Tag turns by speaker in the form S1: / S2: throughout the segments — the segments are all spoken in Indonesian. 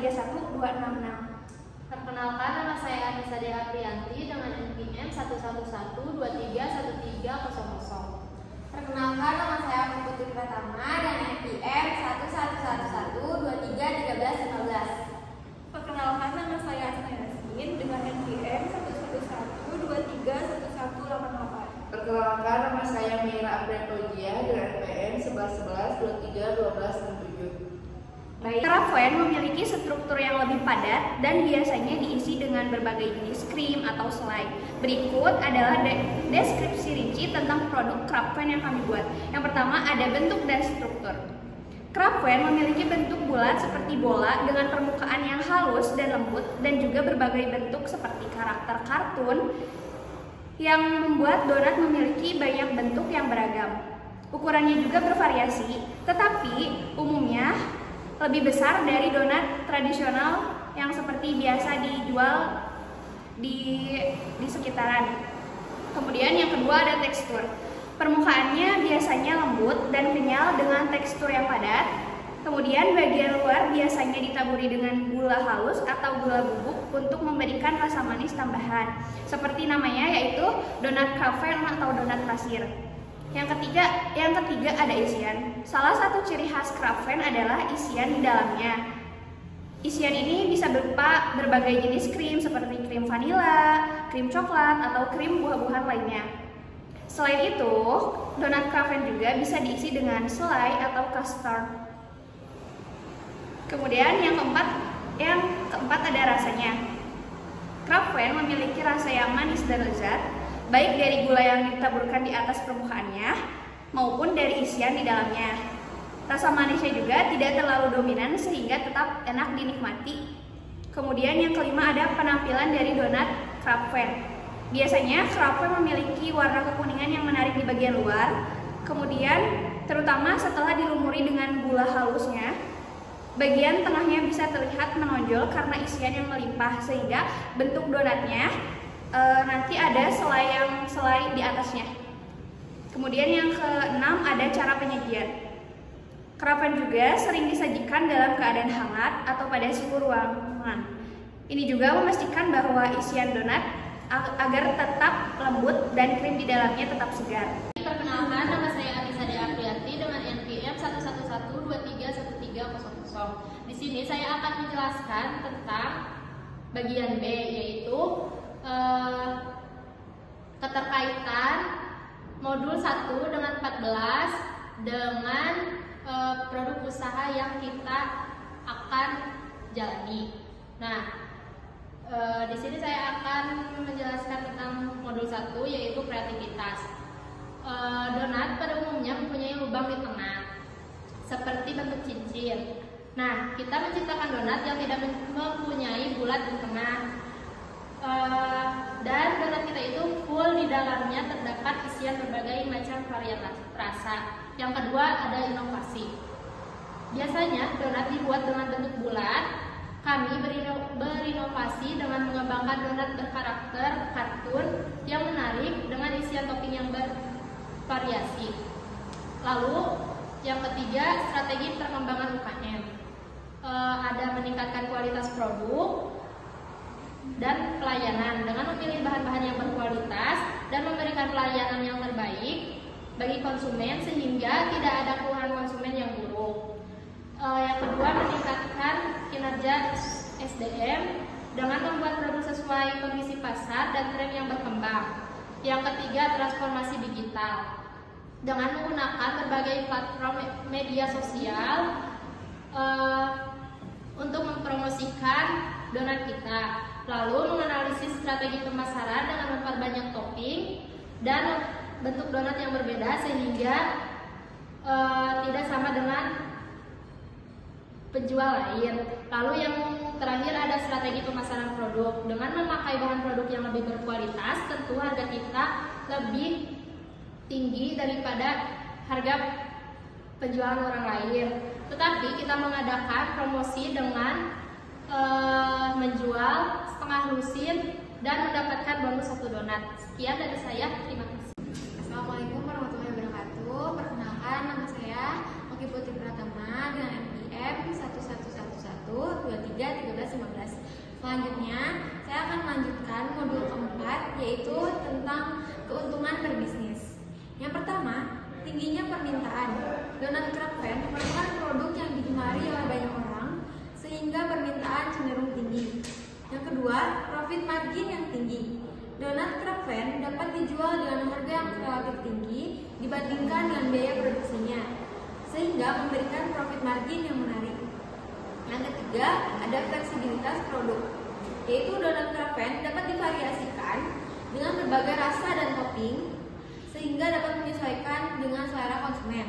S1: 1313266.
S2: Perkenalkan, nama saya Anissa Dea Priyanti dengan NPM 11123131300.
S3: Perkenalkan, nama saya Afi Putri Pratama dan NPM 11112331315.
S1: Perkenalkan, nama saya Asma Yasmin dengan NPM 111231188.
S4: Perkenalkan, nama saya Mira Apretogia dengan NPM 1111231267.
S5: Craft memiliki struktur yang lebih padat dan biasanya diisi dengan berbagai jenis krim atau selai. Berikut adalah deskripsi rinci tentang produk craft yang kami buat. Yang pertama ada bentuk dan struktur. Craft memiliki bentuk bulat seperti bola dengan permukaan yang halus dan lembut dan juga berbagai bentuk seperti karakter kartun yang membuat donat memiliki banyak bentuk yang beragam. Ukurannya juga bervariasi, tetapi umumnya lebih besar dari donat tradisional yang seperti biasa dijual di sekitaran. Kemudian yang kedua ada tekstur. Permukaannya biasanya lembut dan kenyal dengan tekstur yang padat. Kemudian bagian luar biasanya ditaburi dengan gula halus atau gula bubuk untuk memberikan rasa manis tambahan. Seperti namanya yaitu donat cafe atau donat pasir. Yang ketiga ada isian. Salah satu ciri khas craft adalah isian di dalamnya. Isian ini bisa berupa berbagai jenis krim seperti krim vanila, krim coklat, atau krim buah-buahan lainnya. Selain itu, donat craft juga bisa diisi dengan selai atau custard. Kemudian yang keempat ada rasanya. Craft memiliki rasa yang manis dan lezat, baik dari gula yang ditaburkan di atas permukaannya maupun dari isian di dalamnya. Rasa manisnya juga tidak terlalu dominan sehingga tetap enak dinikmati. Kemudian yang kelima ada penampilan dari donat craft. Biasanya craft memiliki warna kekuningan yang menarik di bagian luar. Kemudian terutama setelah dilumuri dengan gula halusnya, bagian tengahnya bisa terlihat menonjol karena isian yang melimpah sehingga bentuk donatnya nanti ada selai di atasnya. Kemudian yang keenam ada cara penyajian. Craft juga sering disajikan dalam keadaan hangat atau pada suhu ruangan. Ini juga memastikan bahwa isian donat agar tetap lembut dan krim di dalamnya tetap segar.
S2: Perkenalkan, nama saya Anissa Dea Priyanti dengan NPM 11123131300. Di sini saya akan menjelaskan tentang bagian B, yaitu keterkaitan modul 1 dengan 14 dengan produk usaha yang kita akan jalani. Nah, di sini saya akan menjelaskan tentang modul 1 yaitu kreativitas. Donat pada umumnya mempunyai lubang di tengah seperti bentuk cincin. Nah, kita menciptakan donat yang tidak mempunyai bulat di tengah. Dan donat kita itu full di dalamnya terdapat isian berbagai macam varietas rasa. Yang kedua ada inovasi. Biasanya donat dibuat dengan bentuk bulat. Kami berinovasi dengan mengembangkan donat berkarakter kartun yang menarik dengan isian topping yang bervariasi. Lalu yang ketiga strategi perkembangan UKM. Ada meningkatkan kualitas produk dan pelayanan dengan memilih bahan-bahan yang berkualitas dan memberikan pelayanan yang terbaik bagi konsumen sehingga tidak ada keluhan konsumen yang buruk. Yang kedua, meningkatkan kinerja SDM dengan membuat produk sesuai kondisi pasar dan tren yang berkembang. Yang ketiga, transformasi digital dengan menggunakan berbagai platform media sosial untuk mempromosikan donat kita. Lalu menganalisis strategi pemasaran dengan memperbanyak topping dan bentuk donat yang berbeda sehingga tidak sama dengan penjual lain. Lalu yang terakhir ada strategi pemasaran produk. Dengan memakai bahan produk yang lebih berkualitas, tentu harga kita lebih tinggi daripada harga penjualan orang lain. Tetapi kita mengadakan promosi dengan menjual setengah lusin dan mendapatkan bonus 1 donat. Sekian dari saya, terima kasih.
S3: Assalamualaikum warahmatullahi wabarakatuh. Perkenalkan, nama saya Afi Putri Pratama dengan NPM 11112 23, 13, 15. Selanjutnya, saya akan melanjutkan modul keempat, yaitu tentang keuntungan berbisnis. Yang pertama, tingginya permintaan. Donat Krapfen merupakan produk yang digemari oleh banyak orang, sehingga permintaan cenderung tinggi. Yang kedua, profit margin yang tinggi. Donat Krapfen dapat dijual dengan harga yang relatif tinggi dibandingkan dengan biaya produksinya, sehingga memberikan profit margin yang menarik. Yang ketiga, ada fleksibilitas produk, yaitu donat Krapfen dapat divariasikan dengan berbagai rasa dan topping, sehingga dapat menyesuaikan dengan selera konsumen.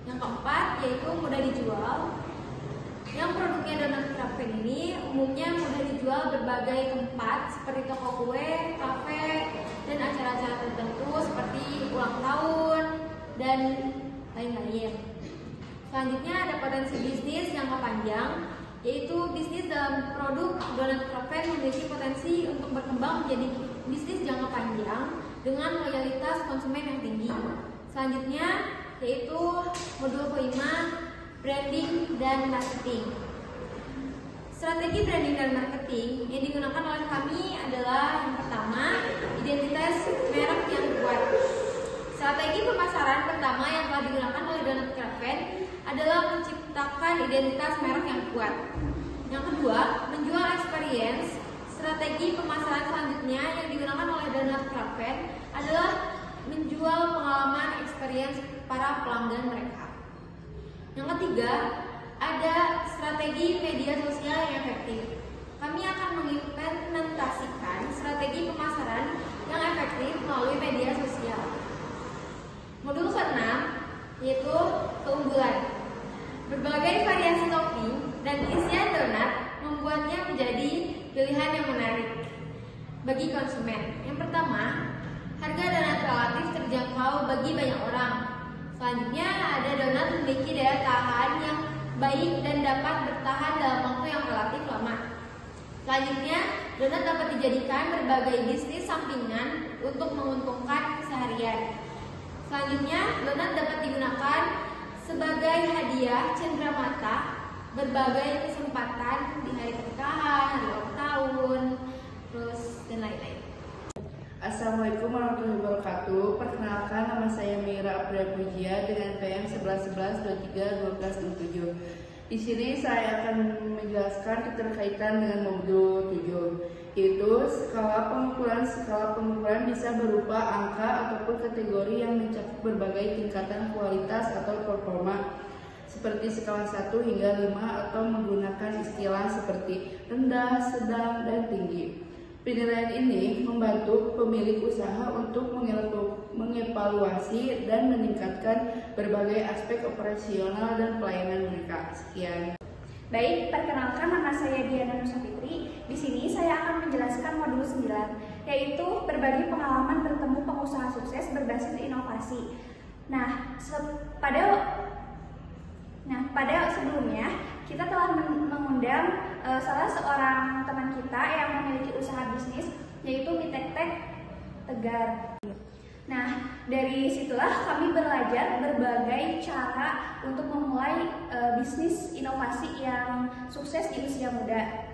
S3: Yang keempat, yaitu mudah dijual. Yang produknya donat Krapfen ini umumnya mudah dijual berbagai tempat seperti toko kue, kafe, dan acara-acara tertentu seperti ulang tahun dan lain-lain. Selanjutnya ada potensi bisnis jangka panjang, yaitu bisnis dalam produk donat Krapfen memiliki potensi untuk berkembang menjadi bisnis jangka panjang dengan loyalitas konsumen yang tinggi. Selanjutnya yaitu modul kelima, branding dan marketing. Strategi branding dan marketing yang digunakan oleh kami adalah yang pertama, identitas merek yang kuat. Strategi pemasaran pertama yang telah digunakan oleh donat Krapfen adalah menciptakan identitas merek yang kuat. Yang kedua, menjual experience. Strategi pemasaran selanjutnya yang digunakan oleh donat Krapfen adalah menjual pengalaman experience para pelanggan mereka. Yang ketiga, ada strategi media sosial yang efektif. Kami akan mengimplementasikan strategi pemasaran yang efektif melalui media sosial. Modul ke-6 yaitu keunggulan. Berbagai variasi topping dan isian donat membuatnya menjadi pilihan yang menarik bagi konsumen. Yang pertama, harga donat relatif terjangkau bagi banyak orang. Selanjutnya, ada donat memiliki daya tahan yang baik dan dapat bertahan dalam waktu yang relatif lama. Selanjutnya, donat dapat dijadikan berbagai bisnis sampingan untuk menguntungkan keseharian. Selanjutnya, donat dapat digunakan sebagai hadiah cenderamata berbagai kesempatan di hari pernikahan, hari ulang tahun, terus dan lain-lain.
S4: Assalamualaikum warahmatullahi wabarakatuh. Perkenalkan, nama saya Mira April Pugia dengan PM 1111231267. Di sini saya akan menjelaskan keterkaitan dengan modul 7, yaitu skala pengukuran. Skala pengukuran bisa berupa angka ataupun kategori yang mencakup berbagai tingkatan kualitas atau performa, seperti skala 1 hingga 5, atau menggunakan istilah seperti rendah, sedang, dan tinggi. Penilaian ini membantu pemilik usaha untuk mengevaluasi dan meningkatkan berbagai aspek operasional dan pelayanan mereka. Sekian.
S5: Baik, perkenalkan, nama saya Diana Nusafitri. Di sini saya akan menjelaskan modul 9, yaitu berbagi pengalaman bertemu pengusaha sukses berbasis inovasi. Nah, pada sebelumnya kita telah mengundang salah seorang teman kita yang memiliki usaha bisnis, yaitu Mitektek Tegar. Nah, dari situlah kami belajar berbagai cara untuk memulai bisnis inovasi yang sukses di usia muda.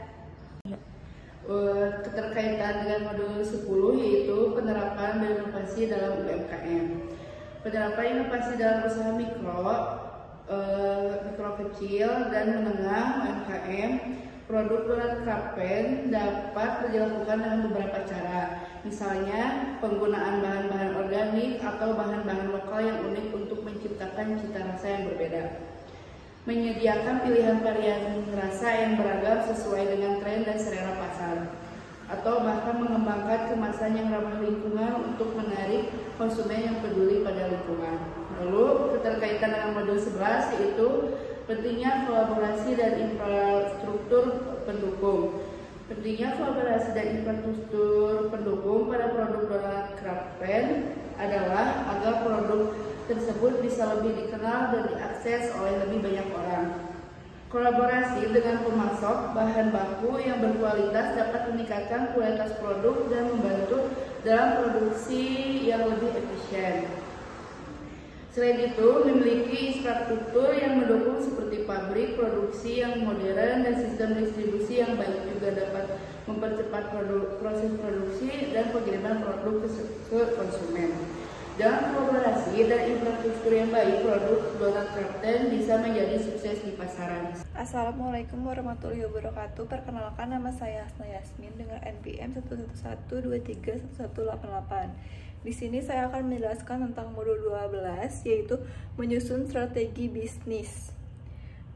S4: Keterkaitan dengan modul 10, yaitu penerapan inovasi dalam UMKM. Penerapan inovasi dalam usaha mikro kecil dan menengah UMKM, produk donat Krapfen dapat dilakukan dengan beberapa cara. Misalnya, penggunaan bahan-bahan organik atau bahan-bahan lokal yang unik untuk menciptakan cita rasa yang berbeda. Menyediakan pilihan varian rasa yang beragam sesuai dengan tren dan selera pasar. Atau bahkan mengembangkan kemasan yang ramah lingkungan untuk menarik konsumen yang peduli pada lingkungan. Lalu, keterkaitan dengan modul 11, yaitu pentingnya kolaborasi dan infrastruktur pendukung. Pentingnya kolaborasi dan infrastruktur pendukung pada produk donat Krapfen adalah agar produk tersebut bisa lebih dikenal dan diakses oleh lebih banyak orang. Kolaborasi dengan pemasok bahan baku yang berkualitas dapat meningkatkan kualitas produk dan membantu dalam produksi yang lebih efisien. Selain itu, memiliki infrastruktur yang mendukung seperti pabrik produksi yang modern dan sistem distribusi yang baik, juga dapat mempercepat proses produksi dan pengiriman produk ke konsumen. Dengan kolaborasi dan infrastruktur yang baik, produk Donat Kraften bisa menjadi sukses di pasaran.
S6: Assalamualaikum warahmatullahi wabarakatuh. Perkenalkan, nama saya Hasna Yasmin dengan NPM 111231188. Di sini saya akan menjelaskan tentang modul 12, yaitu menyusun strategi bisnis.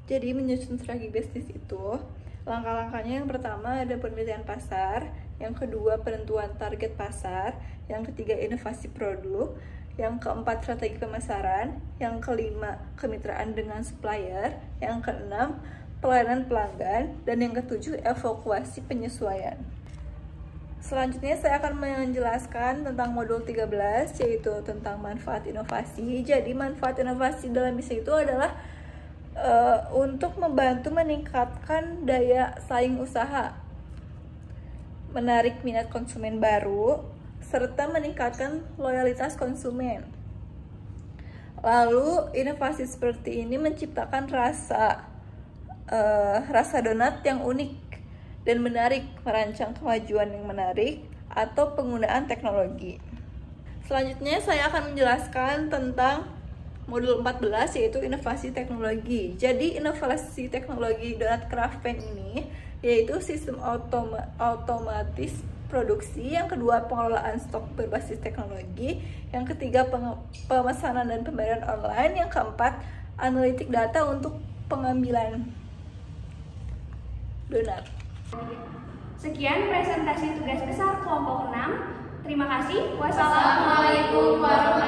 S6: Jadi menyusun strategi bisnis itu langkah-langkahnya, yang pertama ada penelitian pasar, yang kedua penentuan target pasar, yang ketiga inovasi produk, yang keempat strategi pemasaran, yang kelima kemitraan dengan supplier, yang keenam pelayanan pelanggan, dan yang ketujuh evaluasi penyesuaian. Selanjutnya saya akan menjelaskan tentang modul 13, yaitu tentang manfaat inovasi. Jadi manfaat inovasi dalam bisnis itu adalah untuk membantu meningkatkan daya saing usaha, menarik minat konsumen baru, serta meningkatkan loyalitas konsumen. Lalu inovasi seperti ini menciptakan rasa donat yang unik dan menarik, merancang kemajuan yang menarik, atau penggunaan teknologi. Selanjutnya saya akan menjelaskan tentang modul 14, yaitu inovasi teknologi. Jadi inovasi teknologi Donat Kraften ini yaitu sistem otomatis produksi, yang kedua pengelolaan stok berbasis teknologi, yang ketiga pemesanan dan pembayaran online, yang keempat analitik data untuk pengambilan donat.
S5: Sekian presentasi tugas besar kelompok 6. Terima kasih.
S3: Wassalamualaikum warahmatullahi wabarakatuh.